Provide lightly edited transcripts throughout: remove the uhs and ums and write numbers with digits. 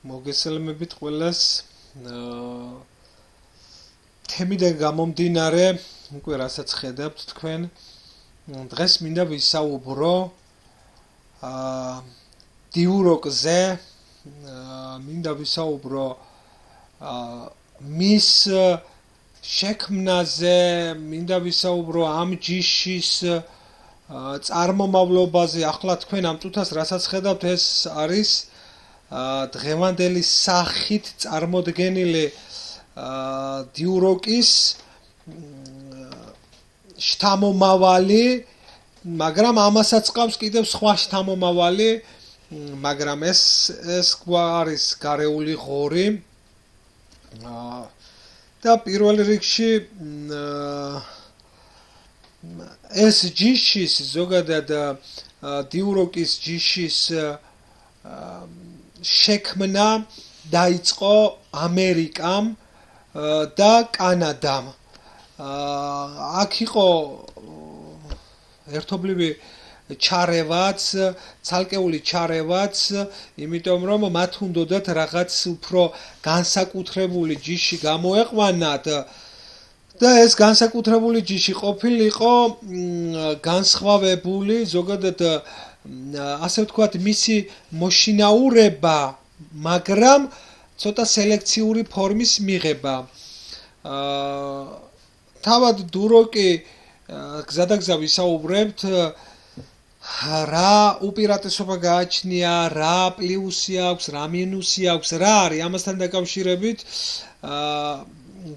მოგესალმებით ყველას. თემიდან გამომდინარე, უკვე რასაც ხედავთ თქვენ, დღეს მინდა ვისაუბრო დიუროკზე, მინდა ვისაუბრო მის შექმნაზე, მინდა ვისაუბრო ამ ჯიშის წარმომავლობაზე. ახლა თქვენ ამ წუთას რასაც ხედავთ, ეს არის დღევანდელი სახით წარმოდგენილი დიუროკის შთამომავალი, მაგრამ ამასაც ყავს კიდევ სხვა შთამომავალი, მაგრამ ეს არის გარეული ღორი და პირველ რიგში ეს ჯიშის ზოგადად დიუროკის ჯიშის შექმნა დაიწყო ამერიკამ და კანადამ. აქ იყო ერთობლივი ჩარევაც, ცალკეული ჩარევაც, იმიტომ რომ მათ უნდათ რაღაც უფრო განსაკუთრებული ჯიში გამოეყვანათ და ეს განსაკუთრებული ჯიში ყოფილიყო განსხვავებული, ზოგადად ასე ვთქვათ, მისი მოშინაურება, მაგრამ ცოტა სელექციური ფორმის მიღება. თავად დიუროკი გზადაგზა ვისაუბრებთ, რა უპირატესობა გააჩნია, რა პლუსი აქვს, რა მინუსი აქვს, რა არის ამასთან დაკავშირებით.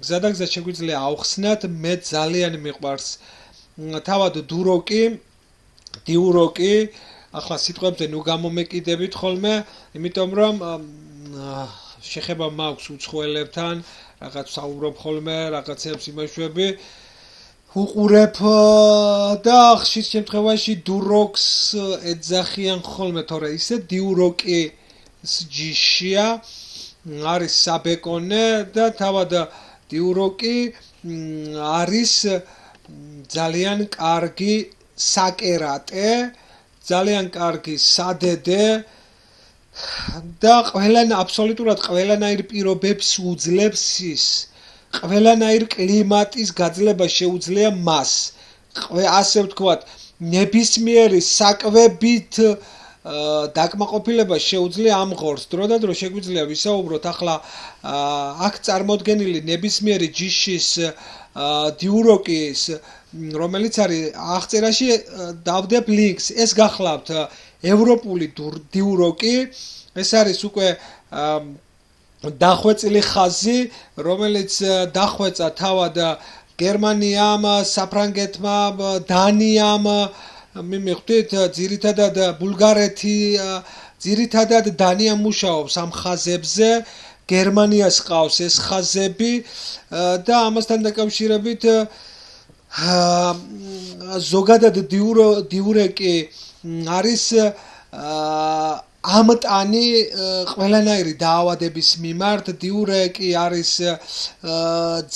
გზადაგზა შეგვიძლია ავხსნათ, მე ძალიან მიყვარს თავად დიუროკი, ახლა სიტყვებზე ნუ გამომეკიდებით ხოლმე, იმიტომ რომ შეხება მაქვს უცხოელებთან, რაღაც საუბრობ ხოლმე, რაღაცებს იმაშვები, უყურებ და ხშირ შემთხვევაში დიუროკს ეძახიან ხოლმე, თორე ისე დიუროკის ჯიშია, არის საბეკონე და თავად დიუროკი არის ძალიან კარგი საკერატე, ძალიან კარგი სადედე და აბსოლუტურად ყველანაირ პირობებს უძლებს ის. ყველანაირ კლიმატის გაძლება შეუძლია მას. ასე ვთქვათ, ნებისმიერი საკვებით დაკმაყოფილება შეუძლია ამ ღორს. დრო და დრო შეგვიძლია ვისაუბროთ ახლა აქ წარმოდგენილი ნებისმიერი ჯიშის დიუროკის, რომელიც არის აღწერაში დავდებ ლინკს. ეს გახლავთ ევროპული დიუროკი, ეს არის უკვე დახვეწილი ხაზი, რომელიც დახვეწა თავად გერმანიამ, საფრანგეთმა, დანიამ, მივხვდით, ძირითადად ბულგარეთი, ძირითადად დანია მუშაობს ამ ხაზებზე, გერმანიას ყავს ეს ხაზები და ამასთან დაკავშირებით ზოგადად დიუროკი არის ამტანი ყველანაირი დაავადების მიმართ. დიუროკი არის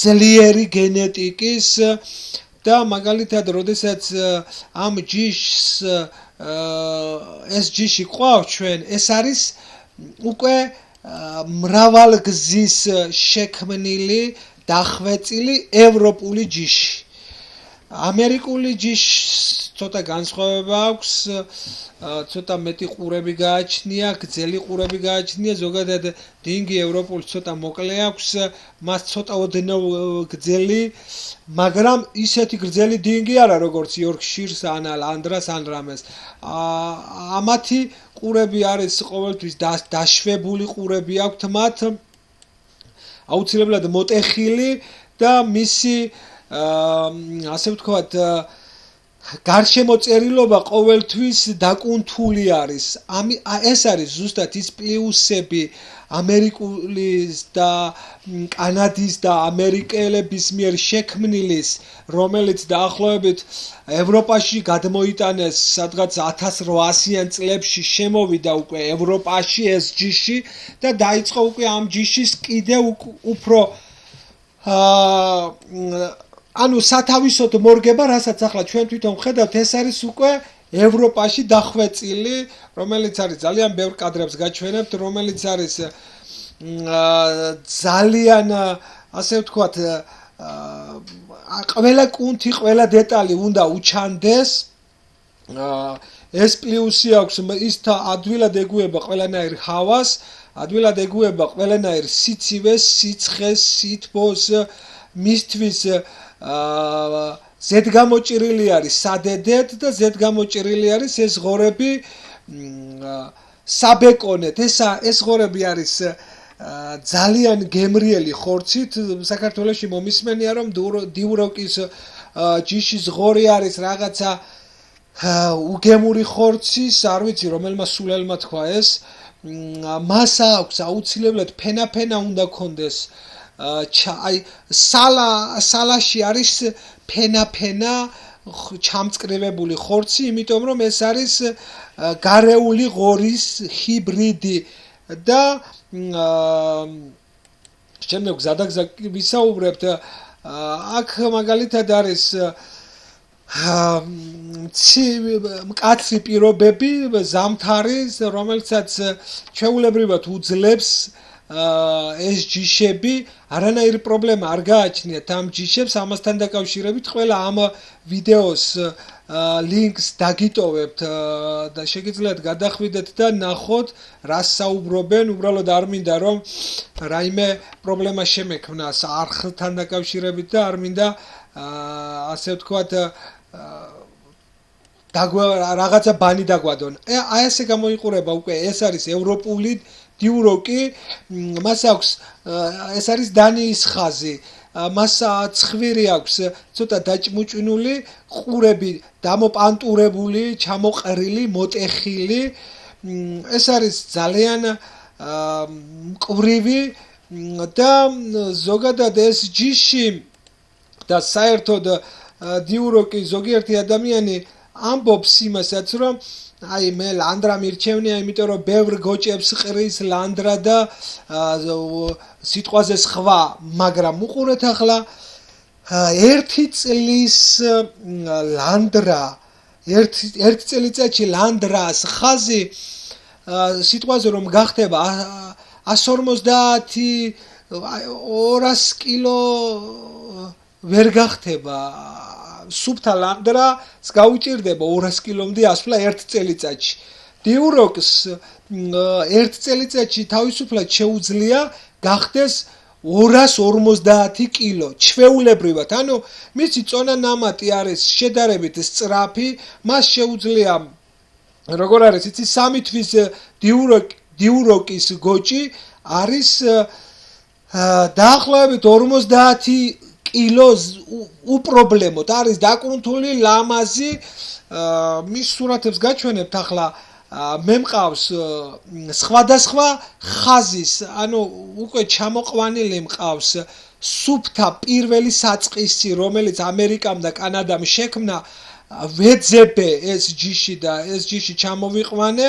ძლიერი გენეტიკის და მაგალითად, როდესაც ამ ჯიშს ეს ჯიში ყავს ჩვენ, ეს არის უკვე მრავალგზის შექმნილი, დახვეწილი ევროპული ჯიში. ამერიკული ჯიშს ცოტა განსხვავება აქვს, ცოტა მეტი ყურები გააჩნია, გრძელი ყურები გააჩნია, ზოგადად დინგი ევროპული ცოტა მოკლე აქვს, მას ცოტა ოდნავ გრძელი, მაგრამ ისეთი გრძელი დინგი არა, როგორც იორკშირს ან ლანდრას ან რამეს. ამათი ყურები არის ყოველთვის დაშვებული ყურები აქვთ მათ, აუცილებლად მოტეხილი და მისი ასე ვთქვათ, გარშემო წერილობა ყოველთვის დაკუნთული არის. ეს არის ზუსტად ის პლუსები ამერიკულის და კანადის და ამერიკელების მიერ შექმნილის, რომელიც დაახლოებით ევროპაში გადმოიტანეს სადღაც 1800-იან წლებში, შემოვიდა უკვე ევროპაში ეს ჯიში და დაიწყო უკვე ამ ჯიშის კიდევ უფრო ანუ სათავისოდ მორგება, რასაც ახლა ჩვენ თვითონ ხედავთ, ეს არის უკვე ევროპაში დახვეწილი, რომელიც არის ძალიან ბევრ კადრებს გაჩვენებთ, რომელიც არის ძალიან ასე ვთქვათ ყველა კუნთი, ყველა დეტალი უნდა უჩანდეს. ეს პლუსი აქვს ის ადვილად ეგუება ყველანაირ ჰავას, ადვილად ეგუება ყველანაირ სიცივეს, სიცხეს, სითბოს, მისთვის ზედგამოჭრილი არის სადედეთ და ზედგამოჭრილი არის ეს ღორები საბეკონეთ. ეს ღორები არის ძალიან გემრიელი ხორცით. საქართველოში მომისმენია რომ დიუროკის ჯიშის ღორი არის რაღაცა უგემური ხორცის, არ ვიცი რომელმა სულელმა თქვა ეს. მას აქვს აუცილებლად ფენა უნდა კონდეს. აი სალაში არის ფენა ჩამწკრივებული ხორცი, იმიტომ რომ ეს არის გარეული ღორის ჰიბრიდი და შემდეგ გზადაგზა ვისაუბრებთ. აქ მაგალითად არის მკაცრი პირობები, ზამთარი, რომელსაც ჩვეულებრივად უძლებს ეს ჯიშები, არანაირი პრობლემა არ გააჩნიათ ამ ჯიშებს. ამასთან დაკავშირებით ყველა ამ ვიდეოს ლინკს დაგიტოვებთ და შეგიძლიათ გადახვიდეთ და ნახოთ რას საუბრობენ. უბრალოდ არ მინდა რომ რაიმე პრობლემა შემექმნას არხთან დაკავშირებით და არ მინდა ასე ვთქვათ რაღაცა ბანი დაგვადონ. აი ესე გამოიყურება უკვე ეს არის ევროპული დიუროკი, მას აქვს ეს არის დანიის ხაზი. მას ცხვირი აქვს ცოტა დაჭმუჭნული, ყურები დამოპანტურებული, ჩამოყრილი, მოტეხილი. ეს არის ძალიან მკვრივი და ზოგადად ეს ჯიში და საერთოდ დიუროკი ზოგიერთი ადამიანი ამბობს იმასაც რომ აი მე ლანდრა მირჩევნია, იმიტომ რომ ბევრ გოჭებს ყრის ლანდრა და სიტყვაზე სხვა, მაგრამ უყურეთ ახლა ერთი წლის ლანდრა, ერთ წელიწადში ლანდრას ხაზი სიტყვაზე რომ გახდება 150 200 კილო ვერ გახდება. სუფთა ლანდრას გაუჭირდება 200 კილომდე ასვლა ერთ წელიწადში. დიუროკს ერთ წელიწადში თავისუფლად შეუძლია გახდეს 250 კილო ჩვეულებრივად. ანუ მისი წონა ნამატი არის შედარებით სწრაფი, მას შეუძლია როგორ არის იცი 3 თვის დიუროკის გოჭი არის დაახლოებით 50 კილოს უპრობლემოდ არის დაკუნთული, ლამაზი. მის სურათებს გაჩვენებთ ახლა. მე მყავს სხვადასხვა ხაზის, ანუ უკვე ჩამოყვანილი მყავს სუფთა პირველი საწყისი, რომელიც ამერიკამ და კანადამ შექმნა. ვეძებე ეს ჯიში და ეს ჯიში ჩამოვიყვანე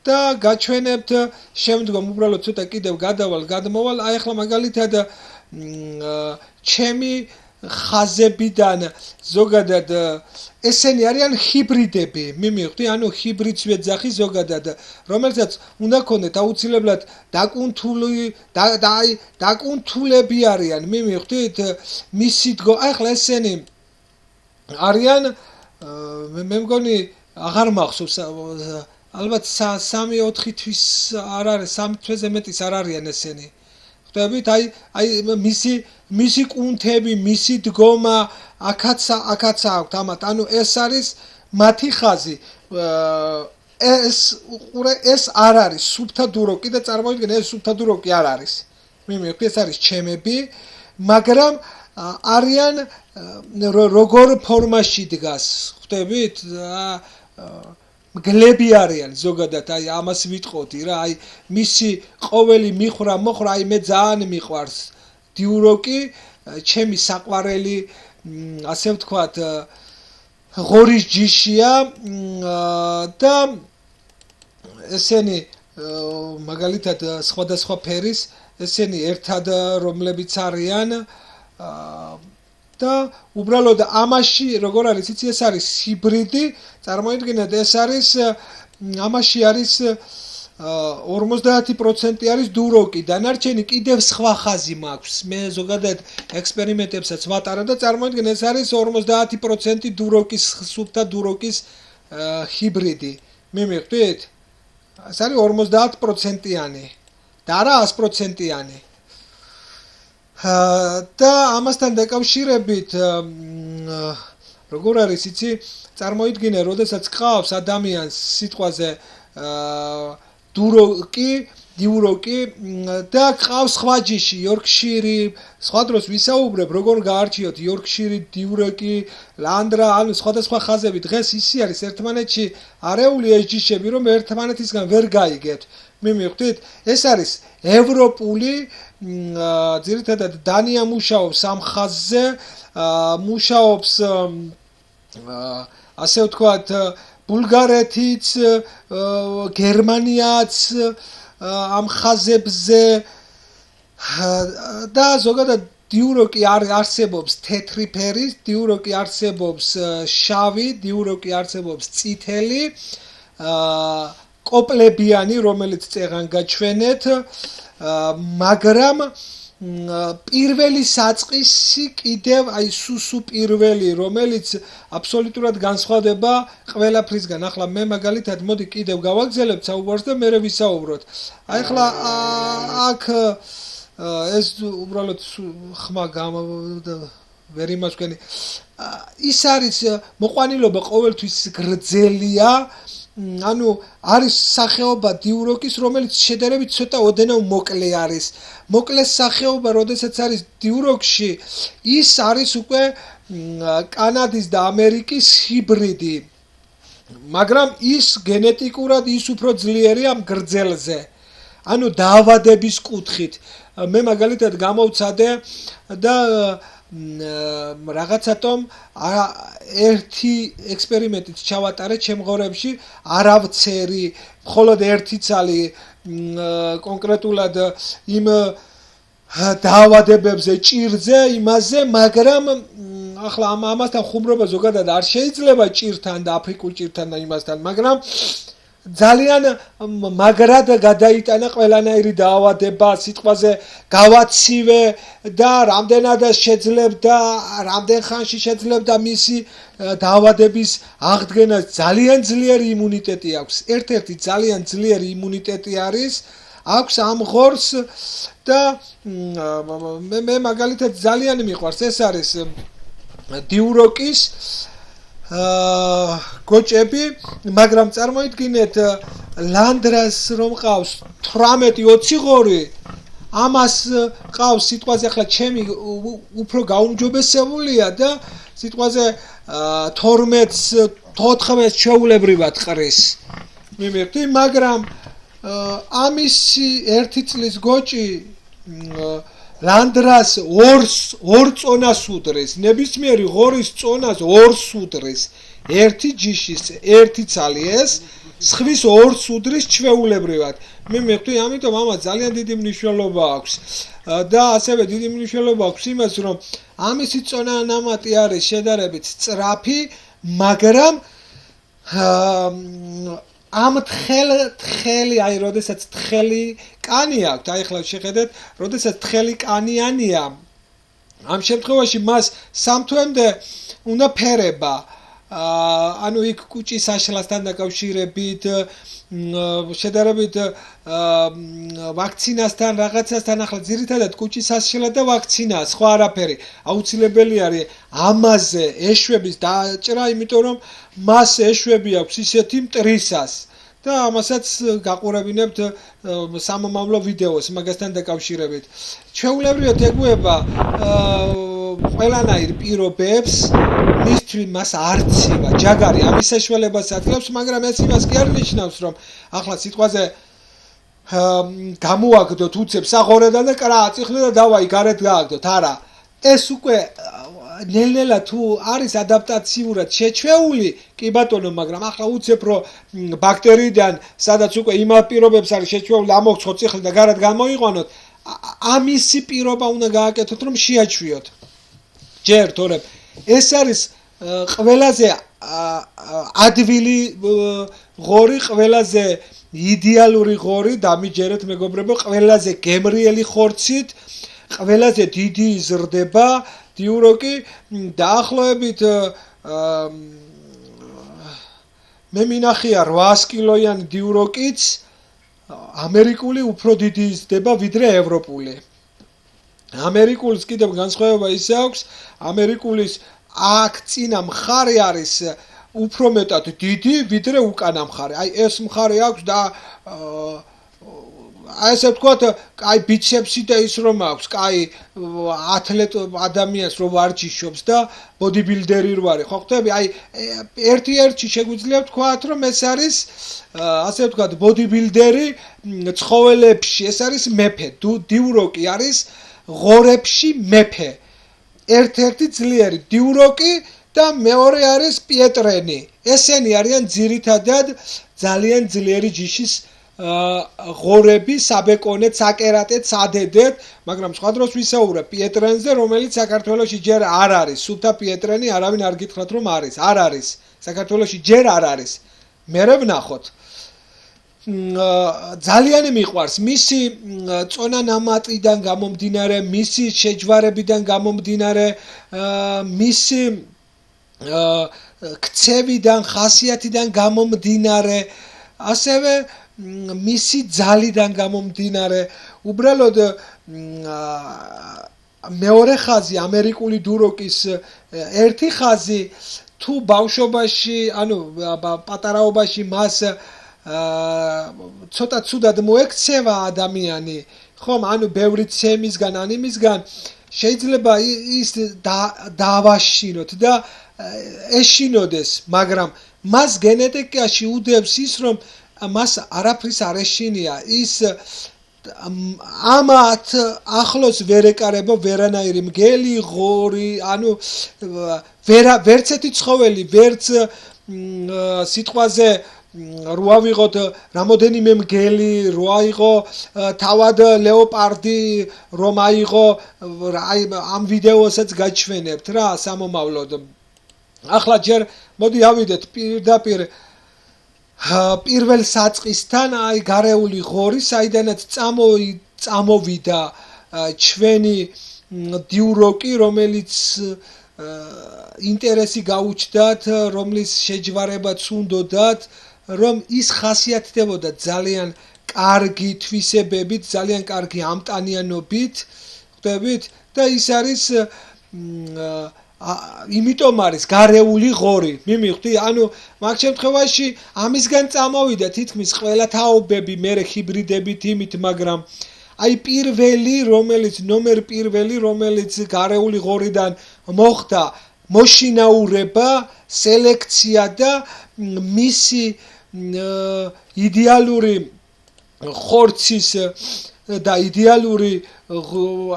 და გაჩვენებთ შემდგომ. უბრალოდ ცოტა კიდევ გადმოვალ. აი ახლა მაგალითად ჩემი ხაზებიდან ზოგადად ესენი არიან ჰიბრიდები, მიმივხვდი, ანუ ჰიბრიდს ვეძახი ზოგადად, რომელსაც უნდა ქონდეთ აუცილებლად დაკუნთულები არიან, მიმივხვდით, მისი აი ახლა ესენი არიან მე მგონი აღარ მახსოვს, ალბათ 3-4 თვის არ არის, 3 თვეზე მეტის არ არიან ესენი. ხვდებით, აი მისი კუნთები, მისი დგომა აქაც აქვთ ამათ. ანუ ეს არის მათი ხაზი. ეს არ არის სუფთა დუროკი და წარმოიდგინე ეს სუფთა დუროკი არ არის. მიმივხვდი, ეს არის ჩემები, მაგრამ არიან როგორ ფორმაში დგას, ხვდებით? მგლები არიან ზოგადად, აი ამას ვიტყოდი რა, აი მისი ყოველი მიხრა-მოხრა, აი მე ძალიან მიყვარს დიუროკი, ჩემი საყვარელი, ასე ვთქვათ, ღორის ჯიშია და ესენი მაგალითად სხვადასხვა ფერის, ესენი ერთად რომლებიც არიან და უბრალოდ ამაში როგორ არის იცი ეს არის ჰიბრიდი წარმოიდგინეთ ეს არის ამაში არის 50% არის დუროკი, დანარჩენი კიდევ სხვა ხაზი მაქვს. მე ზოგადად ექსპერიმენტებსაც ვატარა და წარმოიდგინე ეს არის 50% დუროკის სუფთა დუროკის ჰიბრიდი. მივხვდით? ეს არის 50%-იანი და არა 100%-იანი. და ამასთან დაკავშირებით როგორ არის იცი? წარმოიდგინე, როდესაც ყავს ადამიანს სიტყვაზე დიუროკი და ყავს სხვა ჯიში, იორკშირი, სხვა დროს ვისაუბრებ, როგორ გაარჩიოთ იორკშირი, დიუროკი, ლანდრა, ანუ სხვადასხვა ხაზები. დღეს ისი არის ერთმანეთში არეული ეს ჯიშები, რომ ერთმანეთისგან ვერ გაიგებთ. მივხვდით? ეს არის ევროპული, ძირითადად დანია მუშაობს ამ ხაზზე, მუშაობს ასე ვთქვათ, ბულგარეთიც, გერმანიაც ამ ხაზებზე და ზოგადად დიუროკი არსებობს თეთრი ფერის, დიუროკი არსებობს შავი, დიუროკი არსებობს წითელი, კოპლებიანი, რომელიც წეღან გაჩვენეთ, მაგრამ პირველი საწყისი კიდევ აი სუსუ პირველი, რომელიც აბსოლუტურად განსხვავდება ყველაფრისგან. ახლა მე მაგალითად მოდი კიდევ გავაგზავნებ საუბარს და მერე ვისაუბროთ. აი ახლა აქ ეს უბრალოდ ხმა ვერ იმას ვქენი. ის არის მოყვანილობა ყოველთვის გრძელია. ანუ არის სახეობა დიუროკის, რომელიც შედარებით ცოტა ოდენავ მოკლე არის. მოკლეს სახეობა, როდესაც არის დიუროკში, ის არის უკვე კანადის და ამერიკის ჰიბრიდი. მაგრამ ის გენეტიკურად ის უფრო ძლიერია ამ გრძელზე. ანუ დაავადების კუთხით. მე მაგალითად გამოვცადე და რაღაცათომ ერთი ექსპერიმენტით ჩავატარე ჩემღორებში, არავცერი, მხოლოდ ერთი ცალი კონკრეტულად იმ დაავადებებზე, ჭირზე, იმაზე, მაგრამ ახლა ამასთან ხუმრობა ზოგადად არ შეიძლება ჭირთან და აფრიკულ ჭირთან და იმასთან, მაგრამ ძალიან მაგრად გადაიტანა ყველანაირი დაავადება, სიტყვაზე გავაცივე და რამდენად შეძლებდა, რამდენ ხანში შეძლებდა მისი დაავადების აღდგენა. ძალიან ძლიერი იმუნიტეტი აქვს. ერთ-ერთი ძალიან ძლიერი იმუნიტეტი აქვს ამ ღორს და მე მაგალითად ძალიან მიყვარს. ეს არის დიუროკის გოჭები, მაგრამ წარმოიდგინეთ ლანდრას რომ ყავს 18-20 ღორი, ამას ყავს სიტყვაზე ახლა ჩემი უფრო გაუმჯობესებულია და სიტყვაზე 12-14 ჩვეულებრივად ყრის. მივხვდი, მაგრამ ამისი ერთი წლის გოჭი ლანდრას ორ წონას უდრის, ნებისმიერი ღორის წონას ორს უდრის. ერთი ჯიშის ერთი ცალი ეს, სხვის ორს უდრის ჩვეულებრივად. მე მივხვდი, ამიტომ ამას ძალიან დიდი მნიშვნელობა აქვს. და ასევე დიდი მნიშვნელობა აქვს იმას, რომ ამისი წონა ნამატი არის შედარებით სწრაფი, მაგრამ ამ თხელი, აი, როდესაც თხელი კანი აქვს, აი ახლა შეხედეთ, როდესაც თხელი კანიანია, ამ შემთხვევაში მას 3 თვემდე უნდა ფერება. ანუ იქ კუჭის აშლასთან დაკავშირებით, შედარებით ვაქცინასთან, რაღაცასთან, ახლა ძირითადად კუჭის აშლა და ვაქცინა, სხვა არაფერი. აუცილებელი არის ამაზე ეშვების დაჭრა, იმიტომ რომ მას ეშვები აქვს ისეთი მტრისას. და ამასაც გაყურებინებთ სამომავლო ვიდეოს მაგასთან დაკავშირებით. ჩვეულებრივად ეგუება ყველანაირ პირობებს, მისთვის მას არცივა, ჯაგარი ამის საშუალებას აძლევს, მაგრამ ეს იმას კი არ ნიშნავს, რომ ახლა სიტყვაზე გამოაგდოთ უცებ საღორედან და კრაწიხლი და დავაი გარეთ გააგდოთ. არა, ეს უკვე ნელ-ნელა თუ არის ადაპტაციურად შეჩვეული, კი ბატონო, მაგრამ ახლა უცებ რომ ბაქტერიიდან, სადაც უკვე იმავ პირობებს არის შეჩვეული, ამოხწყო წიხლი და გარეთ გამოიყვანოთ, ამისი პირობა უნდა გააკეთოთ, რომ შეაჩვიოთ. ჯერ თორემ ეს არის ყველაზე ადვილი ღორი, ყველაზე იდეალური ღორი დამიჯერეთ მეგობრებო, ყველაზე გემრიელი ხორცით, ყველაზე დიდი იზრდება დიუროკი დაახლოებით მე მინახია 800 კილოიანი დიუროკიც ამერიკული უფრო დიდი იზრდება ვიდრე ევროპული. ამერიკულის კიდევ განსხვავება ისე აქვს, ამერიკულის აქ წინა მხარე არის უფრო მეტად დიდი ვიდრე უკანა მხარე. აი ეს მხარე აქვს და აი ესე ვთქვათ, კაი ბიცეპსი და ის რომ აქვს, კაი ათლეტ ადამიანს რომ ვარჯიშობს და ბოდიბილდერი რო არის. ხო ხვდები? აი ერთ-ერთი შეგვიძლია ვთქვათ, რომ ეს არის ასე ვთქვათ, ბოდიბილდერი ცხოველებში, ეს არის მეფე. დიუროკი არის ღორებში მეფე. ერთ-ერთი ძლიერი დიუროკი და მეორე არის პიეტრენი. ესენი არიან ძირითადად ძალიან ძლიერი ჯიშის ღორები, საბეკონეთ, საკერატეთ, სადედეთ, მაგრამ სხვა დროს ვისაუბრებ პიეტრენზე, რომელიც საქართველოში ჯერ არ არის. სულთა პიეტრენი არავინ არ გითხრათ რომ არის. არ არის. საქართველოში ჯერ არ არის. მერე ვნახოთ. ძალიან მიყვარს მისი წონა ნამატიდან გამომდინარე, მისი შეჯვარებიდან გამომდინარე, მისი ქცევიდან, ხასიათიდან გამომდინარე, ასევე მისი ძალიდან გამომდინარე, უბრალოდ მეორე ხაზი ამერიკული დიუროკის ერთი ხაზი თუ ბავშვობაში, ანუ პატარაობაში მას ცოტა ცუდად მოექცევა ადამიანი, ხომ, ანუ ბევრი ცემისგან, ანიმისგან შეიძლება ის დავაშინოთ და ეშინოდეს, მაგრამ მას გენეტიკაში უდევს ის, რომ მას არაფრის არ ეშინია, ის ამათ ახლოს ვერ ეკარება ვერანაირი მგელი, ღორი, ანუ ვერც ერთი ცხოველი, ვერც სიტყვაზე რო ავიღოთ რამოდენიმე მგელი, რო აიღო თავად ლეოპარდი, რომ აიღო ამ ვიდეოსაც გაჩვენებთ რა სამომავლოდ. ახლა ჯერ მოდი ავიდეთ პირდაპირ პირველ საწყისთან, აი გარეული ღორი, საიდანაც წამოვიდა ჩვენი დიუროკი, რომელიც ინტერესი გაუჩნდათ, რომლის შეჯვარებაც უნდოდათ, რომ ის ხასიათდებოდა ძალიან კარგი თვისებებით, ძალიან კარგი ამტანიანობით, ხვდებით? და ის არის იმიტომ არის გარეული ღორი. მიმივხვდი? ანუ მაგ შემთხვევაში ამისგან წამოვიდა თითქმის ყველა თაობები, მერე ჰიბრიდებით იმით, მაგრამ აი პირველი, რომელიც ნომერ პირველი, რომელიც გარეული ღორიდან მოხდა მოშინაურება, სელექცია და მისი იდეალური ხორცის და იდეალური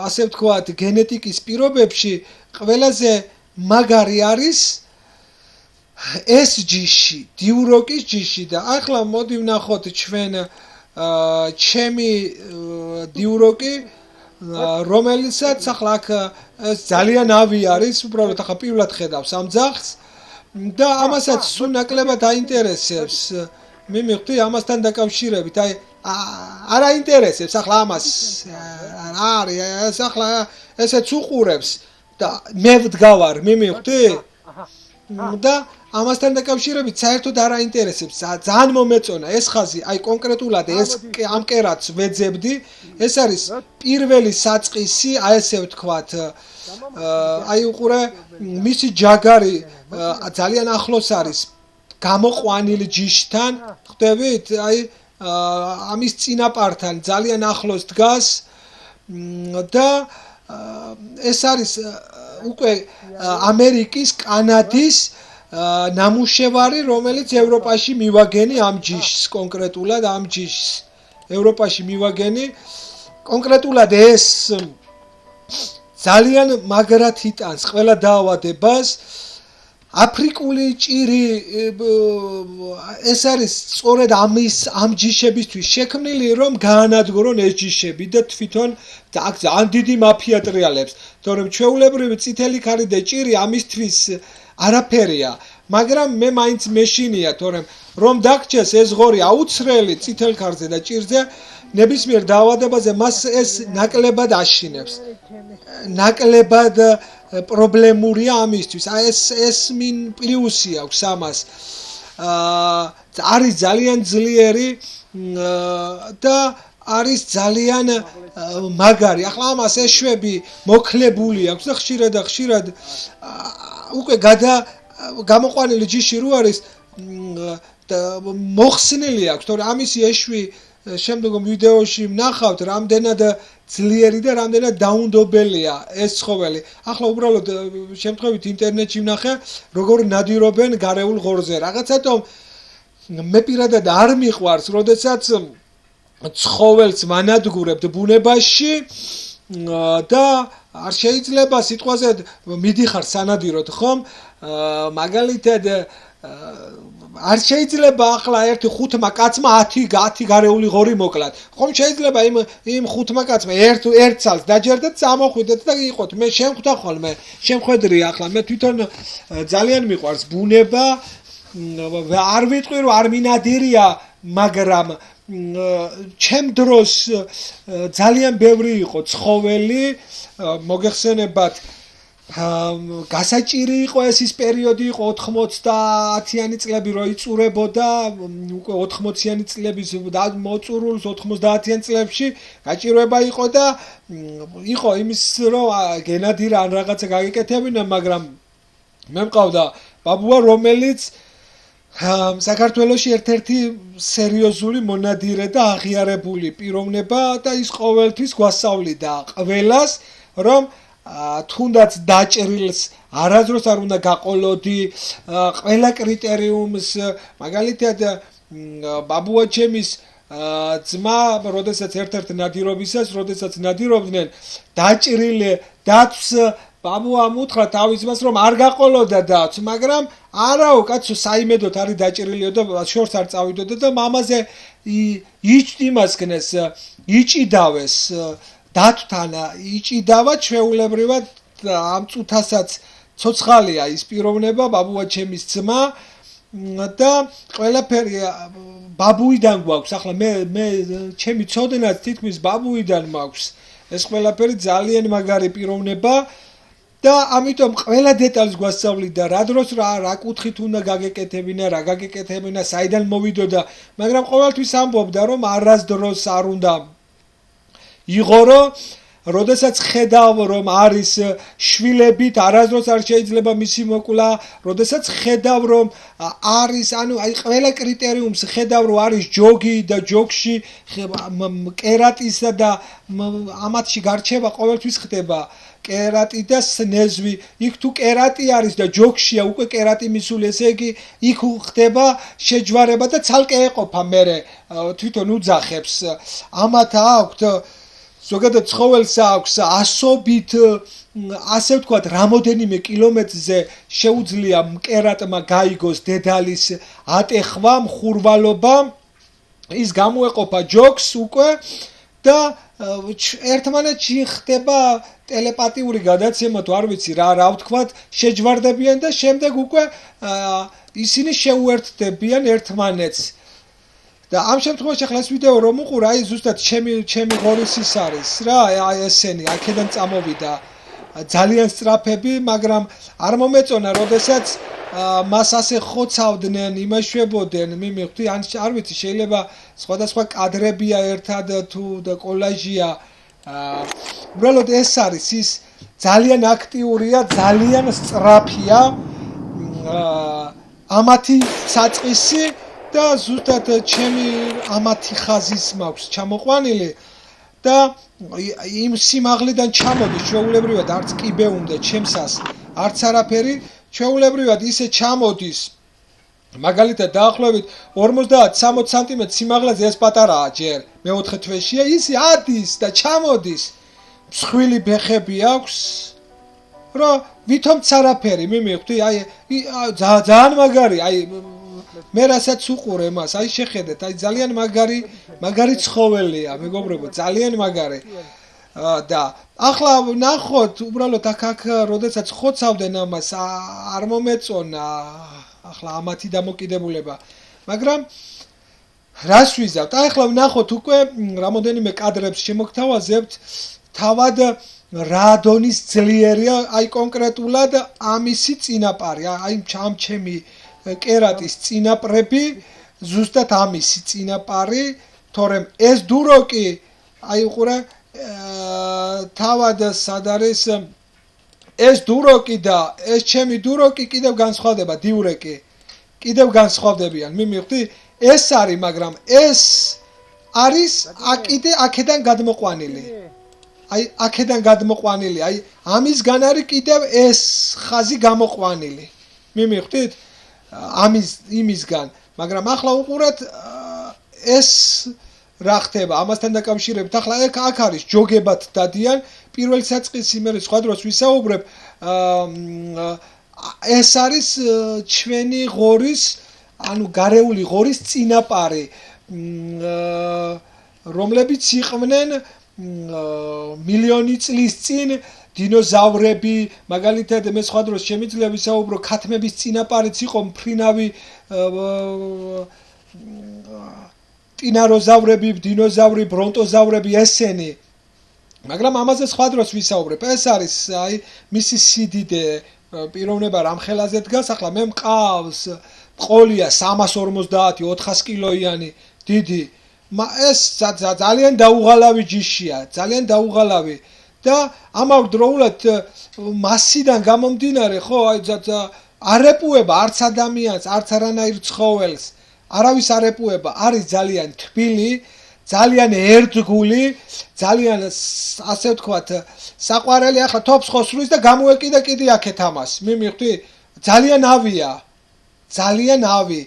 ასე ვთქვათ, გენეტიკის პირობებში ყველაზე მაგარი არის ეს ჯიში, დიუროკის ჯიში და ახლა მოდი ვნახოთ ჩვენ ჩემი დიუროკი, რომელსაც ახლა აქ ძალიან ავი არის, უბრალოდ ახლა პირველად ხედავს ამ ძაღლს და ამასაც სულ ნაკლებად აინტერესებს. მიმივხვდი ამასთან დაკავშირებით, აი არ აინტერესებს ახლა ამას არის ახლა ესეც უყურებს და მე ვდგავარ, მიმივხვდი? და ამასთან დაკავშირებით საერთოდ არ აინტერესებს, ძალიან მომეწონა ეს ხაზი, აი კონკრეტულად ეს ამ კერატს ვეძებდი, ეს არის პირველი საწყისი, აი ესე ვთქვათ, აი უყურე, მისი ჯაგარი ძალიან ახლოს არის გამოყვანილ ჯიშთან, ხვდებით? აი ამის წინაპართან ძალიან ახლოს დგას და ეს არის უკვე ამერიკის, კანადის ნამუშევარი, რომელიც ევროპაში მივაგენი ამ ჯიშს, კონკრეტულად ამ ჯიშს ევროპაში მივაგენი, კონკრეტულად ეს ძალიან მაგრად იტანს ყველა დაავადებას. აფრიკული ჭირი ეს არის სწორედ ამ ჯიშებისთვის შექმნილი, რომ გაანადგურონ ეს ჯიშები და თვითონ აქ ძალიან დიდი მაფია ტრიალებს, თორემ ჩვეულებრივი წითელი ქარი და ჭირი ამისთვის არაფერია, მაგრამ მე მაინც მეშინია, თორემ რომ დაგჭეს ეს ღორი აუცრელი წითელ ქარზე და ჭირზე, ნებისმიერ დაავადებაზე მას ეს ნაკლებად აშინებს. ნაკლებად პრობლემურია ამისთვის. ეს მინ პლუსი აქვს ამას. არის ძალიან ძლიერი და არის ძალიან მაგარი. ახლა ამას ეშვები მოკლებული აქვს და ხშირად უკვე გამოყვანილი ჯიში რო არის მოხსნილი აქვს, თორემ ამისი ეშვი შემდგომ ვიდეოში ვნახავთ, რამდენად ძლიერი და რამდენად დაუნდობელია ეს ცხოველი. ახლა უბრალოდ შემთხვევით ინტერნეტში ვნახე, როგორ ნადირობენ გარეულ ღორზე. რაღაცათომ მე პირადად არ მიყვარს, როდესაც ცხოველს ვანადგურებთ ბუნებაში და არ შეიძლება სიტყვაზე მიდიხარ სანადიროთ, ხომ? მაგალითად არ შეიძლება ახლა ერთი ხუთმა კაცმა 10 გარეული ღორი მოკლათ. ხომ შეიძლება იმ ხუთმა კაცმა ერთ წელს დაჯერდეთ, წამოხვიდეთ და იყოთ. მე შემხვდა ხოლმე, შემხედრია ახლა მე თვითონ ძალიან მიყვარს ბუნება. არ ვიტყვი რომ არ მინადირია, მაგრამ ჩემ დროს ძალიან ბევრი იყო ცხოველი, მოგეხსენებათ გასაჭირი იყო ის პერიოდი იყო 90-იანი წლები რო იწურებოდა, უკვე 80-იანი წლების მოწურულს 90-იან წლებში გაჭირვება იყო და იყო იმის რომ გენადირა ან რაღაცა გაგიკეთებინა, მაგრამ მე მყავდა ბაბუა, რომელიც საქართველოში ერთ-ერთი სერიოზული მონადირე და აღიარებული პიროვნება და ის ყოველთვის გვასწავლიდა ყველას, რომ თუნდაც დაჭრილს არასდროს არ უნდა გაყოლოდი, ყველა კრიტერიუმს, მაგალითად ბაბუა ჩემის ძმა, როდესაც ერთ-ერთ ნადირობისას, როდესაც ნადირობდნენ, დაჭრილი დათვს ბაბუამ უთხრა თავის ძმას, რომ არ გაყოლოდა დათვს, მაგრამ არაო კაცო, საიმედოდ არის დაჭრილიო და შორს არ წავიდოდა და მამაზე იმასკნეს, იჭიდავეს დათვთან, იჭიდავა ჩვეულებრივად ამ წუთასაც ცოცხალია ის პიროვნება, ბაბუა ჩემის ძმა და ყველაფერი ბაბუიდან გვაქვს. ახლა მე ჩემი ცოდნაც თითქმის ბაბუიდან მაქვს. ეს ყველაფერი ძალიან მაგარი პიროვნება და ამიტომ ყველა დეტალს გვასწავლიდა, რა დროს რა კუთხით უნდა გაგეკეთებინა, რა გაგეკეთებინა, საიდან მოვიდოდა, მაგრამ ყოველთვის ამბობდა, რომ არასდროს არ უნდა იღორო, როდესაც ხედავ რომ არის შვილებით, არასდროს არ შეიძლება მისი მოკლა, როდესაც ხედავ რომ არის, ანუ აი ყველა კრიტერიუმს ხედავ რომ არის ჯოგი და ჯოგში კერატისა და ამათში გარჩევა ყოველთვის ხდება. კერატი და სნეზვი, იქ თუ კერატი არის და ჯოგშია უკვე კერატი მისული, ესე იგი იქ ხდება შეჯვარება და ცალკე ეყოფა მერე თვითონ უძახებს. ამათ აქვთ ზოგადად ცხოველს აქვს ასობით, ასე ვთქვათ, რამოდენიმე კილომეტრზე შეუძლია მკერატმა გაიგოს დედალის ატეხვა, მხურვალობა, ის გამოეყოფა ჯოგს უკვე და ერთმანეთში ხდება ტელეპათიური გადაცემა, თუ არ ვიცი რა ვთქვათ, შეჯვარდებიან და შემდეგ უკვე ისინი შეუერთდებიან ერთმანეთს. და ამ შემთხვევაში ახლა ეს ვიდეო რომ უყურე, აი ზუსტად ჩემი ღორის ის არის რა, აი ესენი აქედან წამოვიდა ძალიან სწრაფები, მაგრამ არ მომეწონა, როდესაც მას ასე ხოცავდნენ, იმაშვებოდნენ, მივხვდი, არ ვიცი, შეიძლება სხვადასხვა კადრებია ერთად თუ და კოლაჟია. უბრალოდ ეს არის, ის ძალიან აქტიურია, ძალიან სწრაფია, ამათი საწყისი და ზუსტად ჩემი ამათი ხაზის მაქვს ჩამოყვანილი და იმ სიმაღლიდან ჩამოდი ჩვეულებრივად არც კიბეუმდა ჩემსას, არც არაფერი, ჩვეულებრივად ისე ჩამოდის. მაგალითად დაახლოებით 50-60 სანტიმეტრი სიმაღლეზე ეს პატარაა ჯერ, მეოთხე თვეშია, ისი ადის და ჩამოდის. მსხვილი ბეხები აქვს. რა ვითომ არაფერი, მივხვდი, აი ძალიან მაგარი, აი მე რასაც უყურე მას, აი შეხედეთ, აი ძალიან მაგარი ცხოველია, მეგობრებო, ძალიან მაგარი. და ახლა ნახოთ, უბრალოდ აქ როდესაც ხოცავდნენ ამას, არ მომეწონა, ახლა ამათი დამოკიდებულება. მაგრამ რას ვიზავთ? აი ახლა ვნახოთ უკვე რამოდენიმე კადრებს შემოგთავაზებთ, თავად რა დონის ძლიერია აი კონკრეტულად ამისი წინაპარი, აი ამ ჩემი კერატის წინაპრები, ზუსტად ამისი წინაპარი, თორემ ეს დუროკი, აი უყურე, თავად სად არის ეს დუროკი და ეს ჩემი დუროკი კიდევ განსხვავდება, დიურეკი. კიდევ განსხვავდებიან, მიმივხვდი? ეს არის, მაგრამ ეს არის კიდე აქედან გადმოყვანილი. აი აქედან გადმოყვანილი, აი ამისგან არის კიდევ ეს ხაზი გამოყვანილი. მიმივხვდით? იმისგან, მაგრამ ახლა უყურეთ ეს რა ხდება ამასთან დაკავშირებით. ახლა აქ არის ჯოგებად დადიან, პირველ საწყისი მე სხვა დროს ვისაუბრებ, ეს არის ჩვენი ღორის, ანუ გარეული ღორის წინაპარი, რომლებიც იყვნენ მილიონი წლის წინ დინოზავრები, მაგალითად მე სხვა დროს შემიძლია ვისაუბრო, ქათმების წინაპარიც იყო მფრინავი ტინაროზავრები, დინოზავრი, ბრონტოზავრები ესენი. მაგრამ ამაზე სხვა დროს ვისაუბრებ. ეს არის აი მისი სიდიდე, პიროვნება რამხელაზე დგას. ახლა მე მყავს ყოლია 350 400 კილოიანი დიდი. ეს ძალიან დაუღალავი ჯიშია, ძალიან დაუღალავი და ამავდროულად მასიდან გამომდინარე, ხო, აი არეპუება არც ადამიანს, არც არანაირ ცხოველს. არავის არეპუება, არის ძალიან თბილი, ძალიან ერთგული, ძალიან ასე ვთქვათ, საყვარელი ახლა თოფს ხოსრულის და გამოეკიდა კიდე აქეთ ამას. მიმივხვდი? ძალიან ავია. ძალიან ავი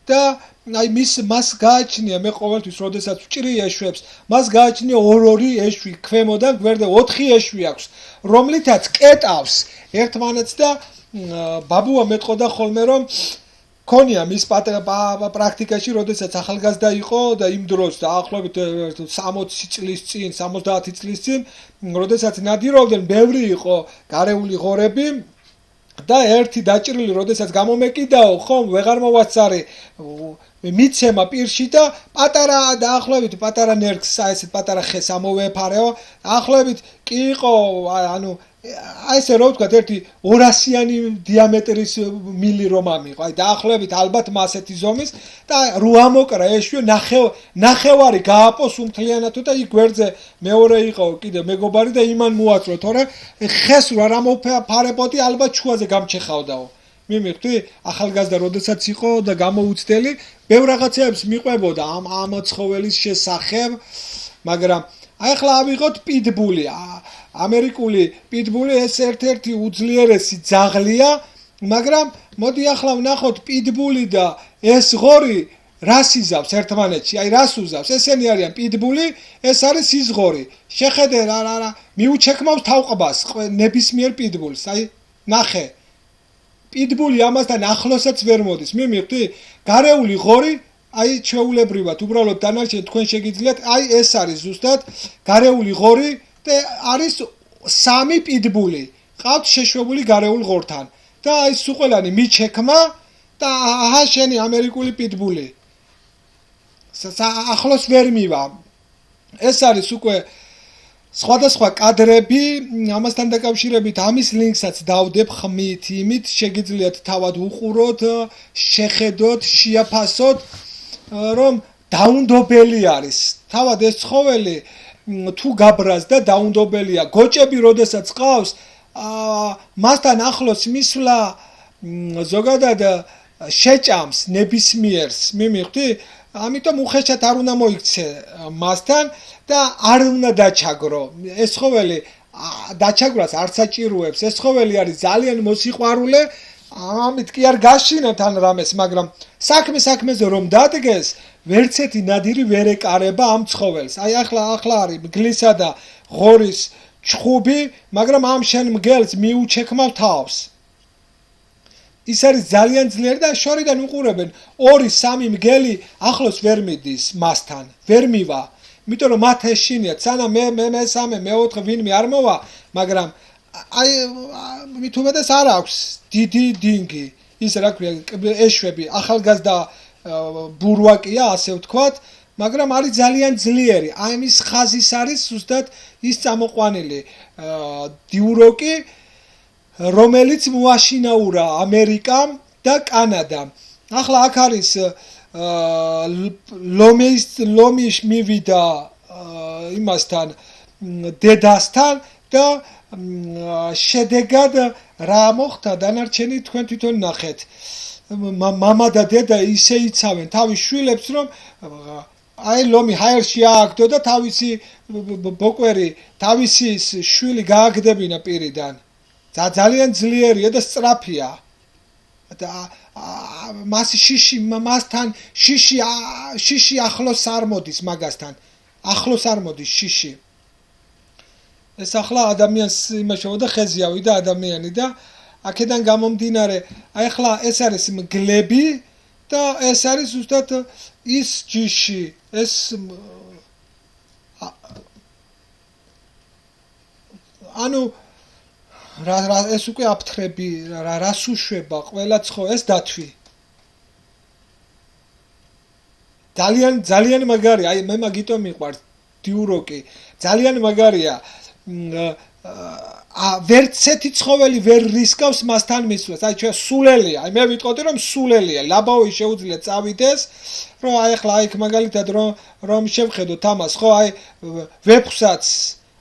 და აი მას გააჩნია მე ყოველთვის როდესაც ვჭრი ეშვებს, მას გააჩნია 2 ეშვი ქვემოდან გვერდე 4 ეშვი აქვს, რომლითაც კეტავს ერთმანეთს და ბაბუა მეტყოდა ხოლმე რომ ქონია მის პრაქტიკაში, როდესაც ახალგაზრდა იყო და იმ დროს დაახლოებით 60 წლის წინ, 70 წლის წინ, როდესაც ნადირობდნენ, ბევრი იყო გარეული ღორები და ერთი დაჭრილი, როდესაც გამომეკიდაო, ხომ, ვეღარ მოვაცარი, მიცემა პირში და პატარა დაახლოებით პატარა ნერგს, ესეთ პატარა ხეს ამოვეფარეო, დაახლოებით კი იყო, ანუ აი ესე რო ვთქვათ, ერთი 200-იანი დიამეტრის მილი რომ ამიყო, აი დაახლოებით ალბათ მასეთი ზომის და რო ამოკრა ეშვი ნახევარი გააპოს უმთლიანად და იქ გვერდზე მეორე იყო კიდე მეგობარი და იმან მოაწრო, თორე ხეს რა ამოფარეპოდი ალბათ ჩუაზე გამჩეხავდაო. მიმივხვდი? ახალგაზრდა როდესაც იყო და გამოუცდელი, ბევრ რაღაცებს მიყვებოდა ამ ცხოველის შესახებ, მაგრამ აი ახლა ავიღოთ პიტბული. ამერიკული პიტბული ეს ერთ-ერთი უძლიერესი ძაღლია, მაგრამ მოდი ახლა ვნახოთ პიტბული და ეს ღორი რას იზავს ერთმანეთში, აი რას უზავს. ესენი არიან პიტბული, ეს არის სიზღორი. შეხედე რა მიუჩექმავს თავყბას ნებისმიერ პიტბულს, აი ნახე. პიტბული ამასთან ახლოსაც ვერ მოდის. მიმივხვდი? გარეული ღორი აი ჩვეულებრივად, უბრალოდ დანარჩენ თქვენ შეგიძლიათ, აი ეს არის ზუსტად გარეული ღორი და არის 3 პიტბული. ყავთ შეშვებული გარეულ ღორთან. და აი სუყელანი მიჩექმა და აჰა შენი ამერიკული პიტბული. ახლოს ვერ მივა. ეს არის უკვე სხვადასხვა კადრები, ამასთან დაკავშირებით ამის ლინკსაც დავდებ ხმით, იმით შეგიძლიათ თავად უყუროთ, შეხედოთ, შეაფასოთ, რომ დაუნდობელი არის. თავად ეს ცხოველი თუ გაბრას და დაუნდობელია. გოჭები როდესაც ყავს, მასთან ახლოს მისვლა ზოგადად შეჭამს ნებისმიერს, მიმივხვდი? ამიტომ უხეშად არ უნდა მოიქცე მასთან და არ უნდა დაჩაგრო. ეს ცხოველი დაჩაგვრას არ საჭიროებს. ეს ცხოველი არის ძალიან მოსიყვარულე, ამით კი არ გაშინათ ან რამეს, მაგრამ საქმეზე რომ დადგეს, ვერცეთი ნადირი ვერ ეკარება ამ ცხოველს. აი ახლა არის მგლისა და ღორის ჩხუბი, მაგრამ ამ შენ მგელს მიუჩექმავ თავს. ის არის ძალიან ძლიერი და შორიდან უყურებენ 2-3 მგელი ახლოს ვერ მიდის მასთან, ვერ მივა. იმიტომ რომ მათ ეშინიათ, სანამ მე-3, მე-4 ვინმე არ მოვა, მაგრამ აი მით უმეტეს არ აქვს დიდი დინგი. ის რა ქვია ეშვები ახალგაზრდა ბურვაკია ასე ვთქვათ, მაგრამ არის ძალიან ძლიერი. აი მის ხაზის არის ზუსტად ის წამოყვანილი დიუროკი, რომელიც მოაშინაურა ამერიკამ და კანადამ. ახლა აქ არის ლომის მივიდა იმასთან დედასთან და შედეგად რა მოხდა დანარჩენი თქვენ თვითონ ნახეთ. მამა და დედა ისე იცავენ თავის შვილებს, რომ აი ლომი ჰაერში ააგდო და თავისი ბოკვერი, თავისი შვილი გააგდებინა პირიდან. ძალიან ძლიერია და სწრაფია. და მასთან შიში ახლოს არ მოდის მაგასთან. ახლოს არ მოდის შიში. ეს ახლა ადამიანს იმაშოვდა ხეზი ავიდა ადამიანი და აქედან გამომდინარე, აი ახლა ეს არის მგლები და ეს არის ზუსტად ის ჯიში, ეს ანუ ეს უკვე აფთრები, რას უშვება, ყველა ცხო ეს დათვი. ძალიან მაგარია, აი მე მაგიტომ მიყვარს დიუროკი. ძალიან მაგარია. ვერცეთი ცხოველი ვერ რისკავს მასთან მისვლას. აი ჩვენ სულელია. აი მე ვიტყოდი რომ სულელია. ლაბაოი შეუძლია წავიდეს, რომ აი ახლა აი მაგალითად რომ შევხედოთ ამას, ხო, აი ვეფხსაც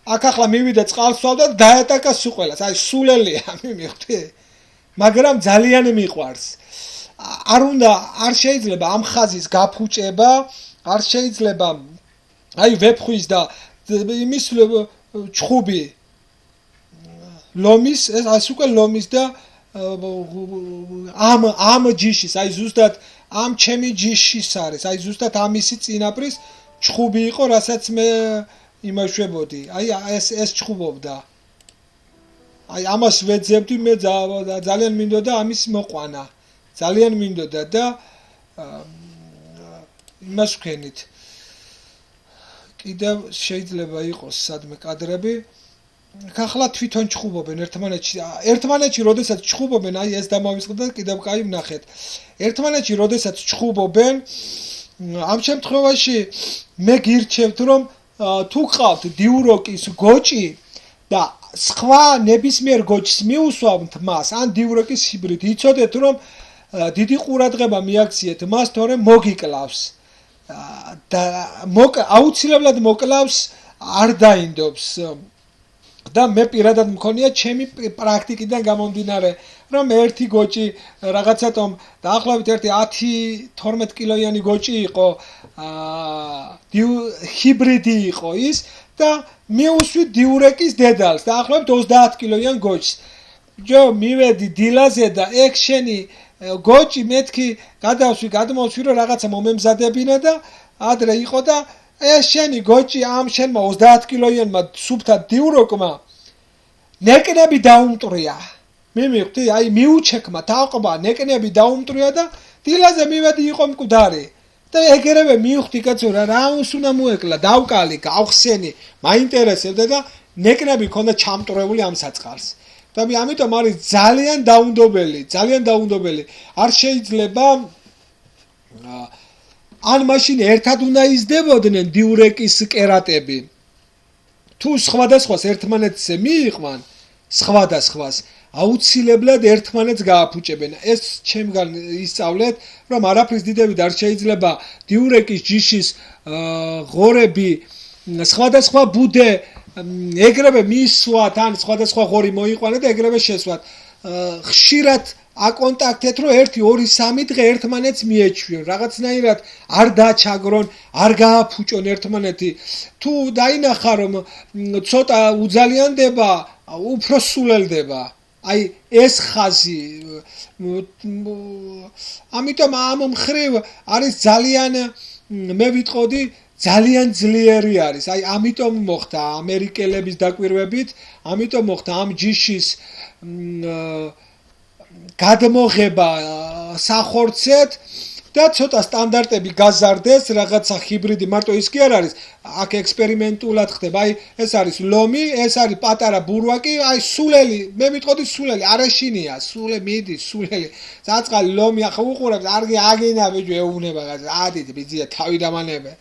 აქ ახლა მივიდა წყალსვავ და დაეტაკა სუყველას. აი სულელია, მივხვდი? მაგრამ ძალიან მიყვარს. არ შეიძლება ამ ხაზის გაფუჭება, არ შეიძლება აი ვეფხვის და იმის ჩხუბი ლომის, ეს უკვე ლომის და ამ ჯიშის, აი ზუსტად ამ ჩემი ჯიშის არის, აი ზუსტად ამისი წინაპრის ჩხუბი იყო, რასაც მე იმაშვებოდი. აი ეს ჩხუბობდა. აი ამას ვეძებდი, მე ძალიან მინდოდა ამის მოყვანა. ძალიან მინდოდა და იმას ვქენით. კიდევ შეიძლება იყოს სადმე კადრები. ახლა თვითონ ჩხუბობენ ერთმანეთში როდესაც ჩხუბობენ, აი ეს დამავიწყდა კიდევ კაი ვნახეთ. ერთმანეთში როდესაც ჩხუბობენ, ამ შემთხვევაში მე გირჩევთ რომ თუ ყავთ დიუროკის გოჭი და სხვა ნებისმიერ გოჭს მიუსვამთ მას, ან დიუროკის ჰიბრიდი, იცოდეთ რომ დიდი ყურადღება მიაქციეთ მას, თორემ მოგიკლავს. და აუცილებლად მოკლავს, არ დაინდობს. და მე პირადად მქონია ჩემი პრაქტიკიდან გამომდინარე, რომ ერთი გოჭი რაღაცათომ დაახლოებით ერთი 10-12 კილოიანი გოჭი იყო, ჰიბრიდი იყო ის და მიუსვით დიურეკის დედალს, დაახლოებით 30 კილოიან გოჭს. ჯო მივედი დილაზე და ეგ შენი გოჭი მეთქი გადმოვსვი რომ რაღაცა მომემზადებინა და ადრე იყო და ეს შენი გოჭი ამ შენმა 30 კილოიანმა სუფთა დიუროკმა ნეკნები დაუმტრია. მე მივხვდი, აი მიუჩეკმა თაყობა ნეკნები დაუმტრია და დილაზე მივედი იყო მკვდარი. და ეგერევე მივხვდი კაცო რა უნდა მოეკლა, დავკალი, გავხსენი, მაინტერესებდა და ნეკნები ქონდა ჩამტრეული ამ საწყარს. და ამიტომ არის ძალიან დაუნდობელი. არ შეიძლება ან მაშინ ერთად უნდა იზრდებოდნენ დიურეკის კერატები. თუ სხვადასხვას ერთმანეთზე მიიყვან, სხვადასხვას აუცილებლად ერთმანეთს გააფუჭებენ. ეს ჩემგან ისწავლეთ, რომ არაფრის დიდებით არ შეიძლება დიურეკის ჯიშის ღორები სხვადასხვა ბუდე ეგრევე მისვათ, ან სხვადასხვა ღორი მოიყვანა და ეგრევე შესვათ. ხშირად აკონტაქტეთ, რომ 1-2-3 დღე ერთმანეთს მიეჩვიონ, რაღაცნაირად არ დაჩაგრონ, არ გააფუჭონ ერთმანეთი. თუ დაინახა რომ ცოტა უძალიანდება, უფრო სულელდება. აი ეს ხაზი ამიტომ ამ მხრივ არის ძალიან მე ვიტყოდი ძალიან ძლიერი არის. აი ამიტომ მოხდა ამერიკელების დაკვირვებით, ამიტომ მოხდა ამ ჯიშის გადმოღება სახორცეთ და ცოტა სტანდარტები გაზარდეს, რაღაცა ჰიბრიდი, მარტო ის კი არ არის, აქ ექსპერიმენტულად ხდება, აი ეს არის ლომი, ეს არის პატარა ბურვაკი, აი სულელი, მე მიტყოდი სულელი, არეშინია, სულე მიდის, სულელი. Საწყალი ლომი ახლა უყურებს, არგი აგინა ბიჭო ეუბნება, ადით ბიძია თავი დამანებე.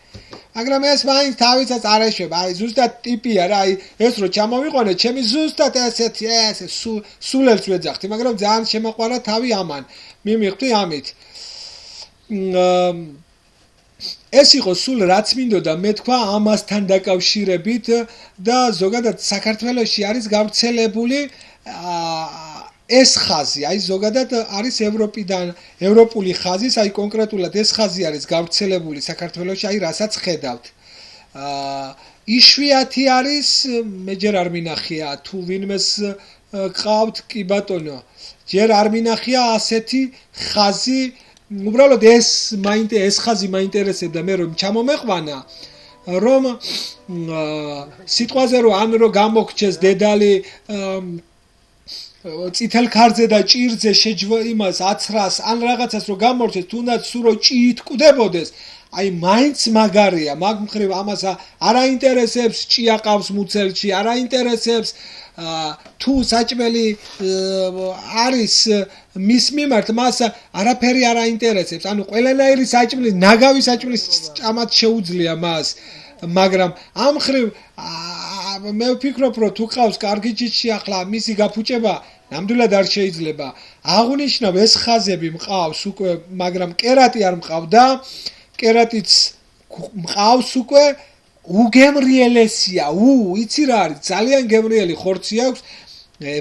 მაგრამ ეს მაინც თავისაც არ ეშვება, აი ზუსტად ტიპია რა, აი ეს რო ჩამოვიყვანე, ჩემი ზუსტად ესეთი, ეს სულელს ვეძახთი, მაგრამ ძალიან შემაყვარა თავი ამან. მივხვდი ამით. ეს იყო სულ რაც მინდოდა მე თქვა ამასთან დაკავშირებით და ზოგადად საქართველოში არის გავრცელებული ეს ხაზი, აი ზოგადად არის ევროპული ხაზი, აი კონკრეტულად ეს ხაზი არის გავრცელებული საქართველოში, აი რასაც ხედავთ. იშვიათი არის, მე ჯერ არ მინახია თუ ვინმეს ყავთ, კი ბატონო. ჯერ არ მინახია ასეთი ხაზი, უბრალოდ ეს ხაზი მაინტერესებდა მე რომ ჩამომეყვანა, რომ სიტყვაზე რომ ან რომ გამოგჩეს დედალი წითელ ქარზე და ჭირზე შეჯვა იმას აცრას ან რაღაცას რომ გამორჩეს, თუნდაც სულ რომ ჭიით კვდებოდეს, აი მაინც მაგარია, მაგ მხრივ ამას არ აინტერესებს ჭია ყავს მუცელში, არ აინტერესებს თუ საჭმელი არის მის მიმართ, მას არაფერი არ აინტერესებს, ანუ ყველანაირი საჭმელი, ნაგავი საჭმლის ჭამად შეუძლია მას, მაგრამ ამ მხრივ მე ვფიქრობ, რომ თუ ყავს კარგი ჯიში ახლა მისი გაფუჭება ნამდვილად არ შეიძლება. აღნიშნავ ეს ხაზები მყავს უკვე, მაგრამ კერატი არ მყავდა, კერატიც მყავს უკვე, უგემრიელესია, იცი რა არის, ძალიან გემრიელი ხორცი აქვს,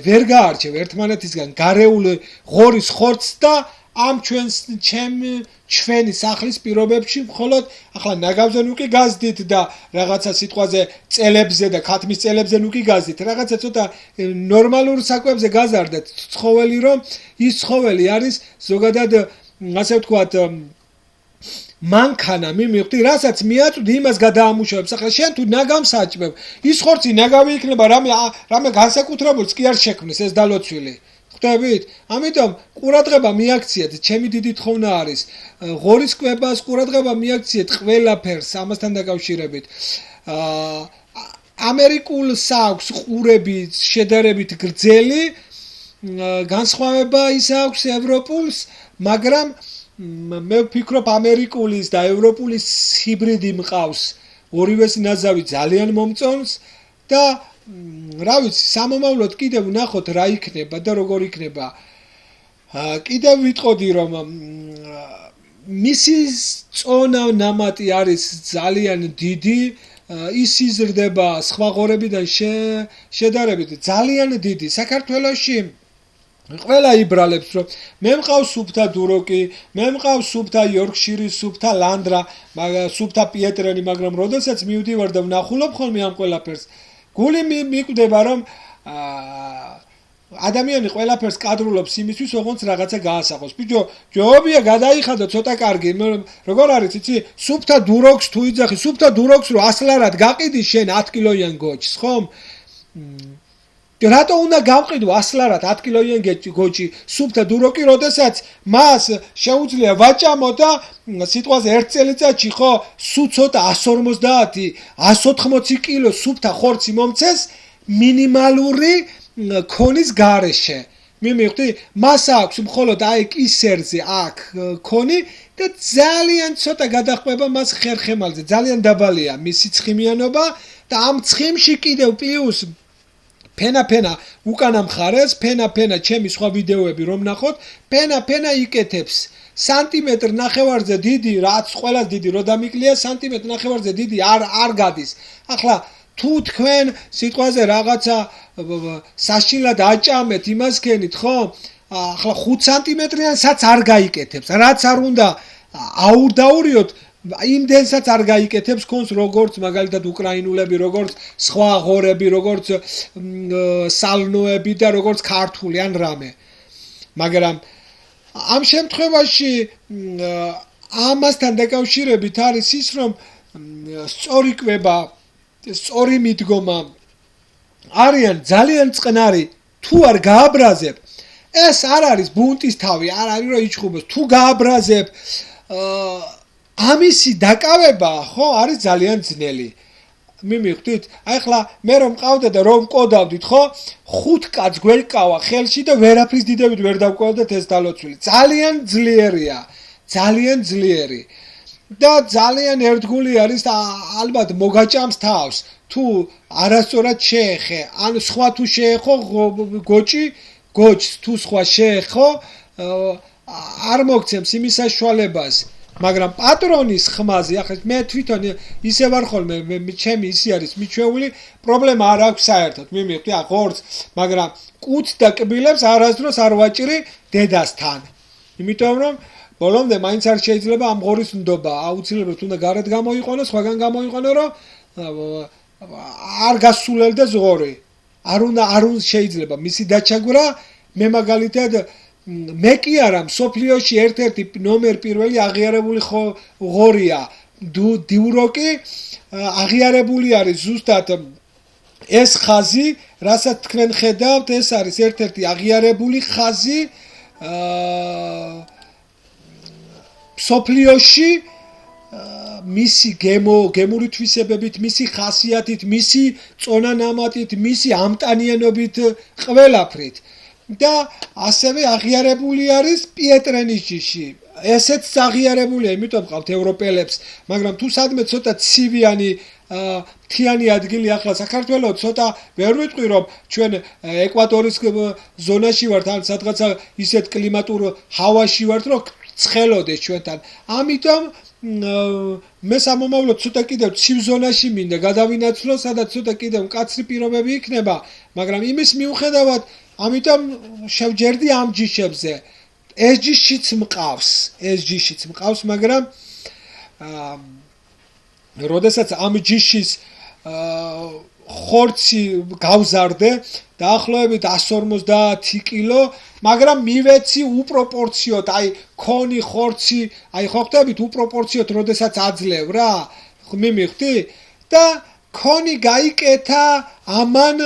ვერ გაარჩევ ერთმანეთისგან გარეული ღორის ხორცს და ამ ჩვენი სახლის პირობებში მხოლოდ ახლა ნაგავზე ნუ კი გაზდით და რაღაცა სიტყვაზე წელებზე და ქათმის წელებზე ნუ კი გაზდით, რაღაცა ცოტა ნორმალურ საკვებზე გაზარდეთ ცხოველი, რომ ის ცხოველი არის ზოგადად ასე ვთქვათ მანქანა, მივხვდი, რასაც მიაწვდი, იმას გადაამუშავებს. ახლა შენ თუ ნაგავს აჭმევ, ის ხორცი ნაგავი იქნება, რამე განსაკუთრებულს კი არ შექმნის ეს დალოცვილი. ხვდებით? ამიტომ ყურადღება მიაქციეთ, ჩემი დიდი თხოვნა არის. ღორის კვებას ყურადღება მიაქციეთ ყველაფერს ამასთან დაკავშირებით. ამერიკულს აქვს ყურები შედარებით გრძელი, განსხვავება ის აქვს ევროპულს, მაგრამ მე ვფიქრობ ამერიკულის და ევროპულის ჰიბრიდი მყავს, ორივეს ნაზავი ძალიან მომწონს და რა ვიცი, სამომავლოდ კიდევ ვნახოთ რა იქნება და როგორ იქნება. კიდევ ვიტყოდი რომ მისი წონა ნამატი არის ძალიან დიდი, ის იზრდება სხვა ღორებიდან შედარებით ძალიან დიდი. საქართველოში ყველა იბრალებს რომ მე მყავს სუფთა დუროკი, მე მყავს სუფთა იორკშირის, სუფთა ლანდრა, სუფთა პიეტრენი, მაგრამ როდესაც მივდივარ და ვნახულობ ხოლმე ამ ყველაფერს, გული მიკვდება რომ ადამიანი ყველაფერს კადრულობს იმისთვის, ოღონდ რაღაცა გაასახოს. ბიჭო, ჯობია გადაიხადო ცოტა კარგი, როგორ არის, იცი, სუფთა დუროქს თუ იძახი, სუფთა დუროქს რო 100 ლარად გაყიდი შენ 10 კილოიან გოჩს, ხომ? რატო უნდა გავყიდო 100 ლარად 10 კილოიან გოჩი სუფთა დუროკი, როდესაც მას შეუძლია ვაჭამო და სიტყვაზე 1 წელიწადში ხო სულ ცოტა 150 180 კილო სუფთა ხორცი მომცეს მინიმალური ქონის გარეშე. მივხვდი? მას აქვს მხოლოდ აი კისერზე აქ ქონი და ძალიან ცოტა გადახვება მას ხერხემალზე, ძალიან დაბალია მისი ცხიმიანობა და ამ ცხიმში კიდევ პლუს ფენა უკანა მხარეს, ფენა ჩემი სხვა ვიდეოები რომ ნახოთ, ფენა იკეთებს სანტიმეტრ ნახევარზე დიდი, რაც ყველას დიდი რო დამიკლია, სანტიმეტრ ნახევარზე დიდი არ გადის. ახლა თუ თქვენ სიტყვაზე რაღაცა საშინლად აჭამეთ, იმას გენით, ხო? ახლა 5 სანტიმეტრიანსაც არ გაიკეთებს, რაც არ უნდა აურდაურიოთ, იმდენსაც არ გაიკეთებს კონს, როგორც მაგალითად უკრაინულები, როგორც სხვა ღორები, როგორც სალნოები და როგორც ქართული ან რამე. მაგრამ ამ შემთხვევაში ამასთან დაკავშირებით არის ის, რომ სწორი კვება, სწორი მიდგომა არიან ძალიან წყნარი, თუ არ გააბრაზებ, ეს არ არის ბუნტის თავი, არ არის რომ იჭხუბოს, თუ გააბრაზებ ამისი დაკავება ხო არის ძალიან ძნელი. მივხვდით? აი ხლა მე რომ მყავდა და რომ მკოდავდით, ხო? 5 კაც გვეკავა ხელში და ვერაფრის დიდებით ვერ დავკოდეთ ეს დალოცვილი. ძალიან ძლიერია. ძალიან ძლიერი. და ძალიან ერთგული არის და ალბათ მოგაჭამს თავს. თუ არასწორად შეეხე, ან სხვა თუ შეეხო გოჭს თუ სხვა შეეხო, არ მოგცემს იმის საშუალებას. მაგრამ პატრონის ხმაზე, ახლა მე თვითონ ისე ვარ ხოლმე, ჩემი ისი არის მიჩვეული, პრობლემა არ აქვს საერთოდ. მივხვდი, ღორს, მაგრამ კუც და კბილებს არასდროს არ ვაჭრი დედასთან. იმიტომ რომ ბოლომდე მაინც არ შეიძლება ამ ღორის ნდობა, აუცილებლად უნდა გარეთ გამოიყენო, სხვაგან გამოიყენო, რომ არ გასულელდეს ღორი. არ უნდა შეიძლება მისი დაჩაგვრა, მე მაგალითად მე კი არა სოფლიოში ერთ-ერთი ნომერ პირველი აღიარებული ღორია დიუროკი აღიარებული არის ზუსტად ეს ხაზი რასაც თქვენ ხედავთ ეს არის ერთ-ერთი აღიარებული ხაზი სოფლიოში მისი გემური თვისებებით, მისი ხასიათით, მისი წონანამატით, მისი ამტანიანობით ყველაფრით. და ასევე აღიარებული არის პიეტრენის ჯიში. ესეც აღიარებულია, იმიტომ ვყავთ ევროპელებს, მაგრამ თუ სადმე ცოტა ცივიანი მთიანი ადგილი ახლა საქართველოს ცოტა ვერ ვიტყვი რომ ჩვენ ეკვატორის ზონაში ვართ ან სადღაცა ისეთ კლიმატურ ჰავაში ვართ რომ ცხელოდეს ჩვენთან. ამიტომ მე სამომავლოდ ცოტა კიდევ ცივ ზონაში მინდა გადავინაცვლო, სადაც ცოტა კიდევ მკაცრი პირობები იქნება, მაგრამ იმის მიუხედავად ამიტომ შევჯერდი ამ ჯიშებზე. ეს ჯიშიც მყავს, მაგრამ როდესაც ამ ჯიშის ხორცი გავზარდე, დაახლოებით 150 კილო, მაგრამ მივეცი უპროპორციოთ, აი ქონი ხორცი, აი ხო ხდებით უპროპორციოთ, როდესაც აძლევ რა, მივხვდი? და ქონი გაიკეთა ამან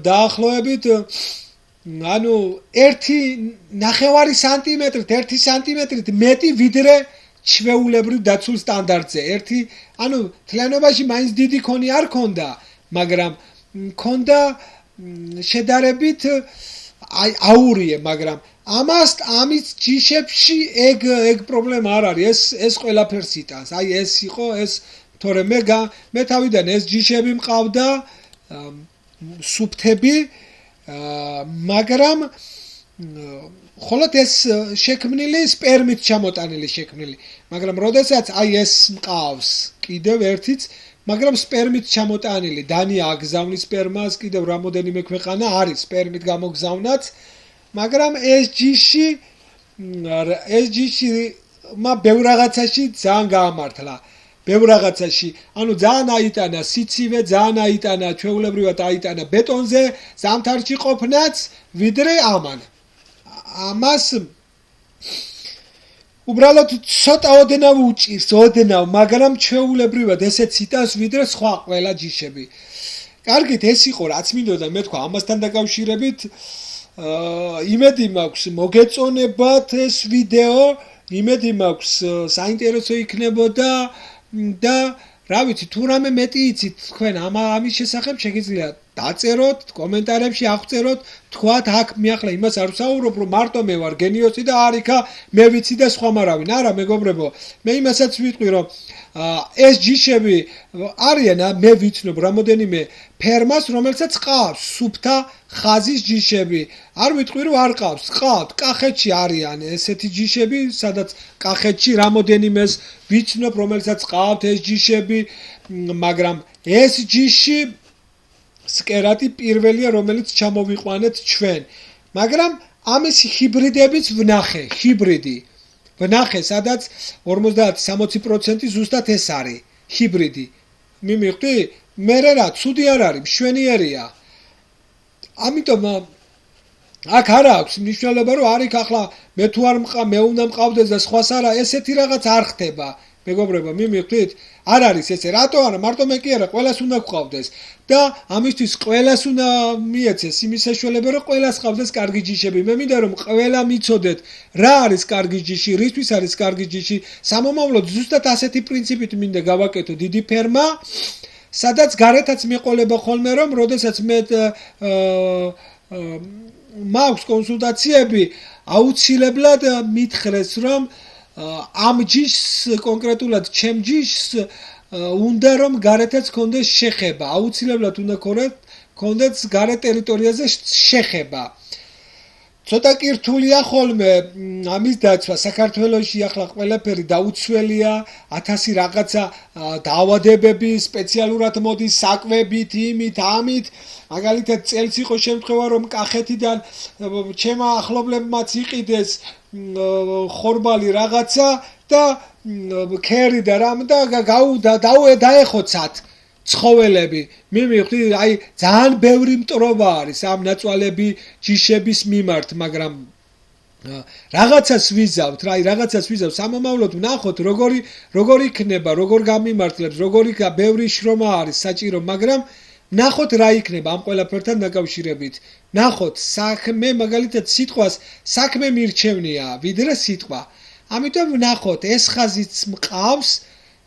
დაახლოებით ანუ 1.5 სანტიმეტრით, 1 სანტიმეტრით მეტი ვიდრე ჩვეულებრივ დაცულ სტანდარტზე. ანუ თლიანობაში მაინც დიდი ქონი არ ქონდა, მაგრამ ქონდა შედარებით აურიე, მაგრამ ამის ჯიშებში ეგ პრობლემა არ არის. ეს ყველაფერს იტანს. აი ეს იყო ეს, თორე მე თავიდან ეს ჯიშები მყავდა სუფთები, მაგრამ ხოლოდ ეს შექმნილი სპერმით ჩამოტანილი შექმნილი, მაგრამ როდესაც აი ეს მყავს კიდევ ერთიც, მაგრამ სპერმით ჩამოტანილი, დანია აგზავნის სპერმას, კიდევ რამოდენიმე ქვეყანა არის სპერმით გამოგზავნაც, მაგრამ ეს ჯიში ბევრ რაღაცაში ძალიან გაამართლა. ბევრ რაღაცაში, ანუ ძალიან აიტანა სიცივე, ძალიან აიტანა ჩვეულებრივად აიტანა ბეტონზე, ზამთარში ყოფნაც, ვიდრე ამან. ამას უბრალოდ ცოტა ოდნავ უჭირს, მაგრამ ჩვეულებრივად ესეც იტანს, ვიდრე სხვა ყველა ჯიშები. კარგით, ეს იყო რაც მინდოდა მე თქვა ამასთან დაკავშირებით. იმედი მაქვს მოგეწონებათ ეს ვიდეო, იმედი მაქვს საინტერესო იქნებოდა. და რა ვიცი, თუ რამე მეტი იცით თქვენ ამის შესახებ შეგიძლიათ დაწეროთ, კომენტარებში აღწეროთ, თქვათ აქ მე ახლა იმას არ ვსაუბრობ, რომ მარტო მე ვარ გენიოსი და არ იქა მე ვიცი და სხვა მარავინ. არა, მეგობრებო, მე იმასაც ვიტყვი, რომ ეს ჯიშები არიან, მე ვიცნობ რამოდენიმე ფერმას, რომელსაც ყავს სუფთა ხაზის ჯიშები. არ ვიტყვი, რომ არ ყავს, ყავთ, კახეთში არიან ესეთი ჯიშები, სადაც კახეთში რამოდენიმეს ვიცნობ, რომელსაც ყავთ ეს ჯიშები, მაგრამ ეს ჯიში სკერატი პირველია, რომელიც ჩამოვიყვანეთ ჩვენ. მაგრამ ამის ჰიბრიდებიც ვნახე, ვნახე, სადაც 50-60% ზუსტად ეს არის ჰიბრიდი. მივხვდი? მე რა, ცუდი არ არის, მშვენიერია. ამიტომ აქ არ აქვს მნიშვნელობა, რომ არ იქ ახლა მე თუ არ მე უნდა მყავდეს და სხვას არა, ესეთი რაღაც არ ხდება. მეგობრებო, მიმივხვდით? არ არის ესე, რატო არა, მარტო მე კი არა, ყველას უნდა გყავდეს და ამისთვის ყველას უნდა მიეცეს იმის საშუალება, რომ ყველას ყავდეს კარგი ჯიშები. მე მინდა რომ ყველა მიცოდეთ, რა არის კარგი ჯიში, რისთვის არის კარგი ჯიში. სამომავლოდ ზუსტად ასეთი პრინციპით მინდა გავაკეთო დიდი ფერმა, სადაც გარეთაც მეყოლება ხოლმე რომ როდესაც მე მაქვს კონსულტაციები, აუცილებლად მითხრეს რომ ამ ჯიშს კონკრეტულად ჩემ ჯიშს უნდა რომ გარეთაც კონდეს შეხება, აუცილებლად უნდა კონდეს გარე ტერიტორიაზე შეხება. ცოტა კი რთულია ხოლმე ამის დაცვა. საქართველოში ახლა ყველაფერი დაუცველია, 1000 რაღაცა დაავადებები სპეციალურად მოდის საკვებით, იმით, ამით. მაგალითად წელს იყო შემთხვევა რომ კახეთიდან ჩემმა ახლობლებმაც იყიდეს ხორბალი რაღაცა და ქერი და რამ და დაეხოცათ ცხოველები. მიმივხვდი, აი ძალიან ბევრი მტრობა არის ამ ნაწვალები ჯიშების მიმართ, მაგრამ რაღაცას ვიზავთ, რა, რაღაცას ვიზავთ. სამომავლოდ ვნახოთ როგორ იქნება, როგორ გამიმართლებს, როგორი ბევრი შრომა არის საჭირო, მაგრამ ვნახოთ რა იქნება ამ ყველაფერთან დაკავშირებით. ვნახოთ, საქმე მაგალითად სიტყვას საქმე მირჩევნია, ვიდრე სიტყვა. ამიტომ ვნახოთ, ეს ხაზიც მყავს,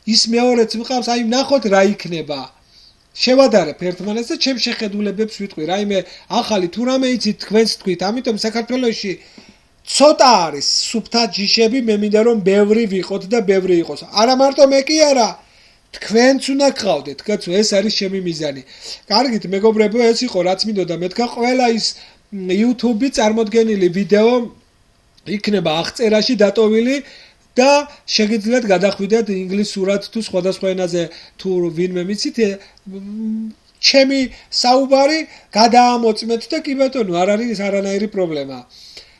ის მეორეც მყავს, აი ვნახოთ რა იქნება. შევადარებ ერთმანეთს და ჩემ შეხედულებებს ვიტყვი, რაიმე ახალი თუ რამე იცით თქვენს თქვით, ამიტომ საქართველოში ცოტა არის სუფთა ჯიშები, მე მინდა რომ ბევრი ვიყოთ და ბევრი იყოს. არა მარტო მე კი არა, თქვენც უნდა გყავდეთ, კაცო, ეს არის ჩემი მიზანი. კარგით, მეგობრებო, ეს იყო რაც მინდოდა მეთქვა, ყველა ის YouTube-ი წარმოდგენილი ვიდეო იქნება აღწერაში დატოვილი და შეგიძლიათ გადახვიდეთ ინგლისურად თუ სხვადასხვა ენაზე თუ ვინმე მიცით ჩემი საუბარი გადაამოწმეთ და კი ბატონო, არ არის არანაირი პრობლემა.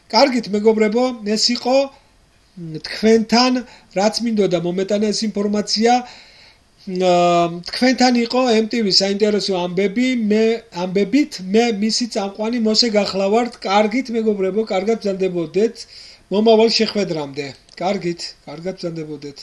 კარგით, მეგობრებო, ეს იყო თქვენთან რაც მინდოდა მომეტანა ეს ინფორმაცია. თქვენთან იყო MTV საინტერესო ამბებით, მე მისი წამყვანი მოსე გახლავართ. კარგით, მეგობრებო, კარგად ბრძანდებოდეთ მომავალ შეხვედრამდე. კარგით, კარგად ბრძანდებოდეთ.